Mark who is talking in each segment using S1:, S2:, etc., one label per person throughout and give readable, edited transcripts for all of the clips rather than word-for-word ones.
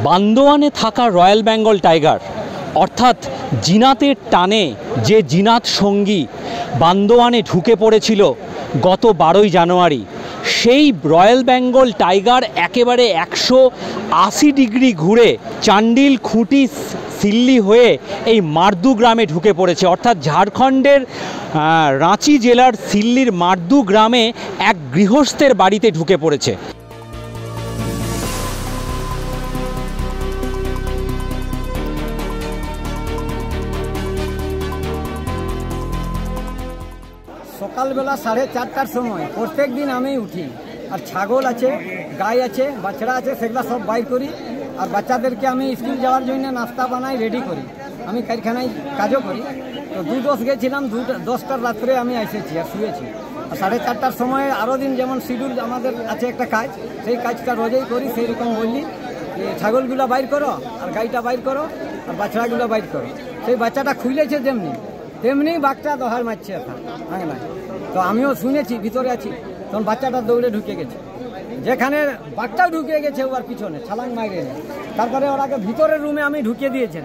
S1: বান্দোয়ানে থাকা royal Bengal tiger অর্থাৎ জিনাতের টানে যে জিনাত সঙ্গী বান্দোয়ানে ঢুকে পড়েছিল গত 12ই জানুয়ারি, সেই রয়্যাল বেঙ্গল টাইগার একেবারে 180 ডিগ্রি ঘুরে চান্ডিল, খুঁটি, সিল্লি হয়ে এই মারদু গ্রামে ঢুকে পড়েছে। অর্থাৎ ঝাড়খণ্ডের রাঁচি জেলার সিল্লির মারদু গ্রামে এক গৃহস্থের বাড়িতে ঢুকে পড়েছে।
S2: সকালবেলা 4:30টার সময় প্রত্যেক দিন আমি উঠি, আর ছাগল আছে, গাই আছে, বাছড়া আছে, সেগুলো সব বাইর করি। আর বাচ্চাদেরকে আমি স্কুল যাওয়ার জন্য নাস্তা বানাই, রেডি করি। আমি কারখানায় কাজও করি। তো 2:10 গেছিলাম, 10টার রাত্রে আমি এসেছি আর শুয়েছি। আর 4:30টার সময় আরও দিন যেমন শিডিউল আমাদের আছে একটা কাজ, সেই কাজটা রোজই করি। সেই রকম বললি ছাগলগুলো বাইর করো, আর গাইটা বাইর করো, আর বাচ্চাগুলো বাইর করো। সেই বাচ্চাটা খুলেছে তেমনি বাঘটা দহার মারছে আঙনায়। তো আমিও শুনেছি, ভিতরে আছি, তখন বাচ্চাটা দৌড়ে ঢুকে গেছে। যেখানে বাঘটাও ঢুকে গেছে ওর পিছনে ছালাং মাইরে। তারপরে ওরাকে ভিতরের রুমে আমি ঢুকিয়ে দিয়েছেন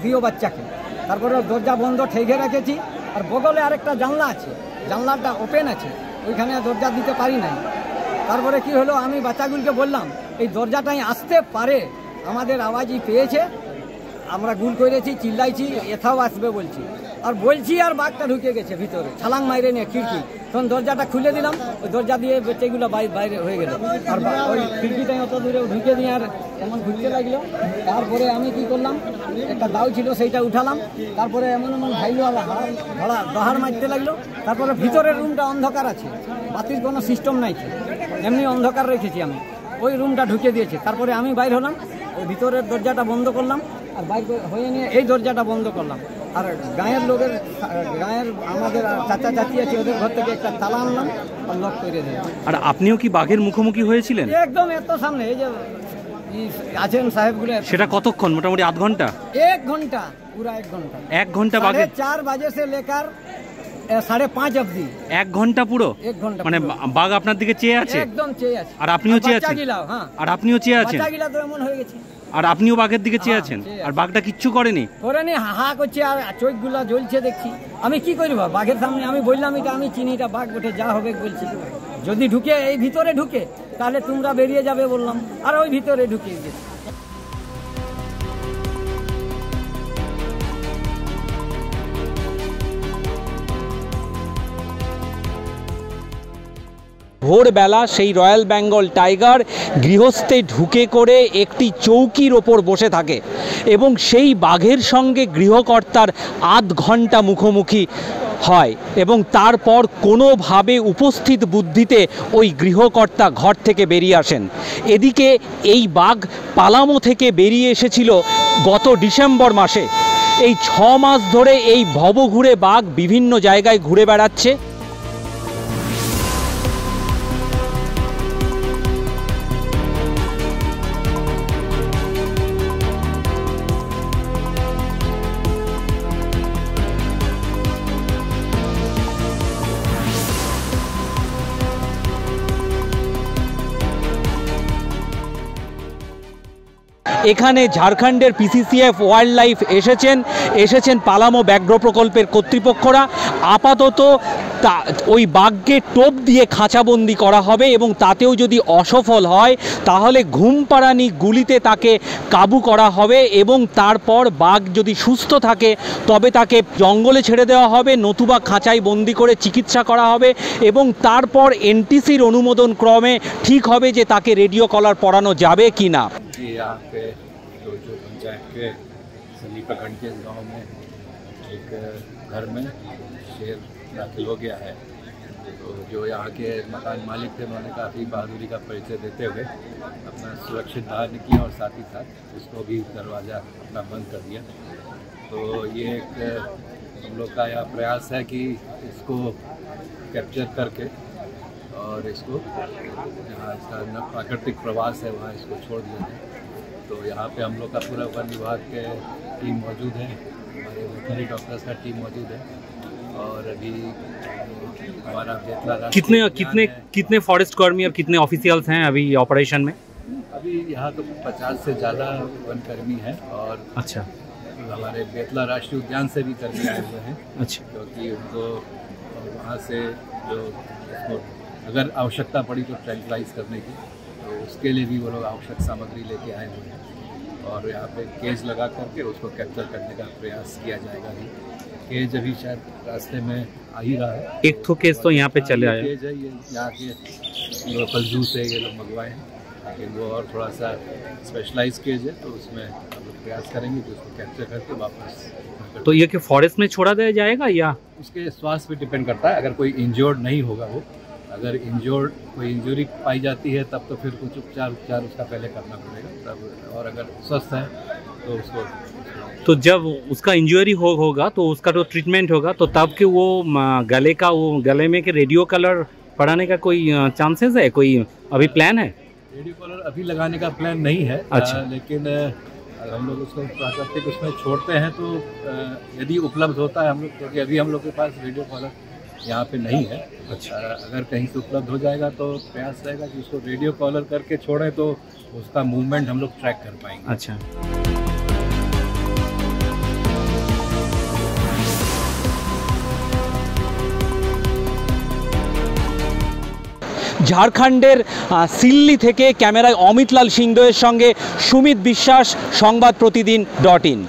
S2: দুও বাচ্চাকে। তারপরে দরজা বন্ধ ঠেকে রেখেছি। আর বগলে আরেকটা জানলা আছে, জানলাটা ওপেন আছে, ওইখানে দরজা দিতে পারি নাই। তারপরে কি হলো, আমি বাচ্চাগুলোকে বললাম এই দরজাটাই আসতে পারে, আমাদের আওয়াজই পেয়েছে, আমরা গুল করেছি, চিল্লাইছি, এথাও আসবে বলছি। আর বাঘটা ঢুকে গেছে ভিতরে, ছালাং মাইরে নিয়ে খিড়কি। তখন দরজাটা খুলে দিলাম, ওই দরজা দিয়ে বেচাগুলো বাইরে হয়ে গেল। আর ওই খিড়কিটাই অত দূরে ঢুকে দিয়ে আর এমন ঘুরতে লাগলো। তারপরে আমি কি করলাম, একটা দাও ছিল সেইটা উঠালাম। তারপরে এমন ভাইলো দহার মারতে লাগলো। তারপরে ভিতরের রুমটা অন্ধকার আছে, বাতির কোনো সিস্টেম নাই, এমনি অন্ধকার রেখেছি আমি। ওই রুমটা ঢুকে দিয়েছে। তারপরে আমি বাইর হলাম, ওই ভিতরের দরজাটা বন্ধ করলাম, আর বাইর হয়ে নিয়ে এই দরজাটা বন্ধ করলাম। আর গায়ের আমাদের চাচা চাচি আছে, ওদের ঘর থেকে একটা তালা আনলাম আর লক করে দিলাম।
S1: আর আপনিও কি বাঘের মুখোমুখি হয়েছিলেন?
S2: একদম এত সামনে, এই যে আছেন সাহেবগুলো।
S1: সেটা কতক্ষণ? মোটামুটি আধ ঘন্টা?
S2: 1 ঘন্টা, পুরা 1 ঘন্টা।
S1: 1 ঘন্টা বাঘে
S2: 4 বাজে সে লেকার 5:30 অবধি
S1: 1 ঘন্টা পুরো?
S2: 1 ঘন্টা
S1: মানে বাঘ আপনার দিকে চেয়ে আছে?
S2: একদম চেয়ে আছে।
S1: আর আপনিও চেয়ে আছেন?
S2: হ্যাঁ।
S1: আর আপনিও চেয়ে আছেন?
S2: বাচ্চাগুলা তো এমন হয়ে গেছে।
S1: আর আপনিও বাঘের দিকে চেয়ে আছেন? আর বাঘটা কিচ্ছু করেনি?
S2: হা করছে, আর চোখগুলা জ্বলছে দেখছি। আমি কি করবো বাঘের সামনে? আমি বললাম এটা আমি চিনি, এটা বাঘ বটে, যা হবে বলছি। যদি ঢুকে এই ভিতরে ঢুকে তাহলে তোমরা বেরিয়ে যাবে বললাম, আর ওই ভিতরে ঢুকে গেছে।
S1: ভোরবেলা সেই রয়্যাল বেঙ্গল টাইগার গৃহস্থে ঢুকে করে একটি চৌকির ওপর বসে থাকে এবং সেই বাঘের সঙ্গে গৃহকর্তার আধ ঘন্টা মুখোমুখি হয় এবং তারপর কোনোভাবে উপস্থিত বুদ্ধিতে ওই গৃহকর্তা ঘর থেকে বেরিয়ে আসেন। এদিকে এই বাঘ পালামো থেকে বেরিয়ে এসেছিল গত ডিসেম্বর মাসে। এই 6 মাস ধরে এই ভবঘুরে বাঘ বিভিন্ন জায়গায় ঘুরে বেড়াচ্ছে। এখানে ঝাড়খণ্ডের পিসিসিএফ ওয়াইল্ড লাইফ এসেছেন পালামো ব্যাঘ্র প্রকল্পের কর্তৃপক্ষরা। আপাতত ওই বাঘকে টোপ দিয়ে খাঁচাবন্দি করা হবে এবং তাতেও যদি অসফল হয় তাহলে ঘুমপাড়ানি গুলিতে তাকে কাবু করা হবে এবং তারপর বাঘ যদি সুস্থ থাকে তবে তাকে জঙ্গলে ছেড়ে দেওয়া হবে, নতুবা খাঁচায় বন্দি করে চিকিৎসা করা হবে এবং তারপর এনটিসির অনুমোদন ক্রমে ঠিক হবে যে তাকে রেডিও কলার পরানো যাবে কি না।
S3: यहाँ पे जो पंचायत के सली प्रखंड के गांव में एक घर में शेर दाखिल हो गया है। तो जो यहाँ के मकान मालिक थे उन्होंने काफ़ी बहादुरी का परिचय देते हुए अपना सुरक्षित बाहर किया और साथ ही साथ इसको भी दरवाज़ा अपना बंद कर दिया। तो ये एक हम लोग का यह प्रयास है कि इसको कैप्चर करके और इसको जहाँ इसका प्राकृतिक प्रवास है वहाँ इसको छोड़ दिया जाए। तो यहाँ पे हम लोग का पूरा वन विभाग के टीम मौजूद है, हमारे वेटनरी डॉक्टर्स का टीम मौजूद है और अभी हमारा
S1: कितने फॉरेस्ट कर्मी और कितने ऑफिशियल्स हैं अभी ऑपरेशन में?
S3: अभी यहाँ तो 50 से ज़्यादा वनकर्मी हैं और
S1: अच्छा
S3: हमारे बेतला राष्ट्रीय उद्यान से भी कर्मी आए हुए हैं।
S1: अच्छा
S3: क्योंकि उनको वहाँ से जो उसको अगर आवश्यकता पड़ी तो ट्रैंक्लाइज करने की, तो उसके लिए भी वो लोग आवश्यक सामग्री लेके आए हुए हैं और यहाँ पे केज लगा करके उसको कैप्चर करने का प्रयास किया जाएगा। ही केज अभी शायद रास्ते में आ ही रहा है।
S1: एक तो केज तो यहाँ पे चले आया।
S3: केज है ये यहाँ के लोकल जू से ये लोग मंगवाए हैं, लेकिन वो और थोड़ा सा स्पेशलाइज केज है, तो उसमें हम लोग प्रयास करेंगे कि उसको कैप्चर करके वापस।
S1: तो ये कि फॉरेस्ट में छोड़ा दिया जाएगा या
S3: उसके स्वास्थ्य पे डिपेंड करता है। अगर कोई इंजर्ड नहीं होगा, वो अगर इंजर्ड कोई इंजरी पाई जाती है तब तो फिर कुछ उपचार उसका पहले करना पड़ेगा तब, और अगर स्वस्थ है तो उसको
S1: तो जब उसका इंजरी होगा तो उसका जो ट्रीटमेंट होगा तो तब के वो गले में के रेडियो कलर पड़ाने का कोई चांसेस है, कोई अभी प्लान है?
S3: रेडियो कलर अभी लगाने का प्लान नहीं है।
S1: अच्छा।
S3: लेकिन हम लोग उसको प्राकृतिक उसमें छोड़ते हैं तो यदि उपलब्ध होता है हम लोग, क्योंकि अभी हम लोग के पास रेडियो कॉलर यहाँ पे नहीं है।
S1: अच्छा।
S3: अगर कहीं से उपलब्ध हो जाएगा तो प्रयास रहेगा कि उसको रेडियो कॉलर करके छोड़ें तो उसका मूवमेंट हम लोग ट्रैक कर पाएंगे।
S1: अच्छा। ঝাড়খণ্ডের সিল্লি থেকে ক্যামেরায় অমিত লাল সিংদেওয়ের সঙ্গে সুমিত বিশ্বাস, সংবাদ প্রতিদিন .in।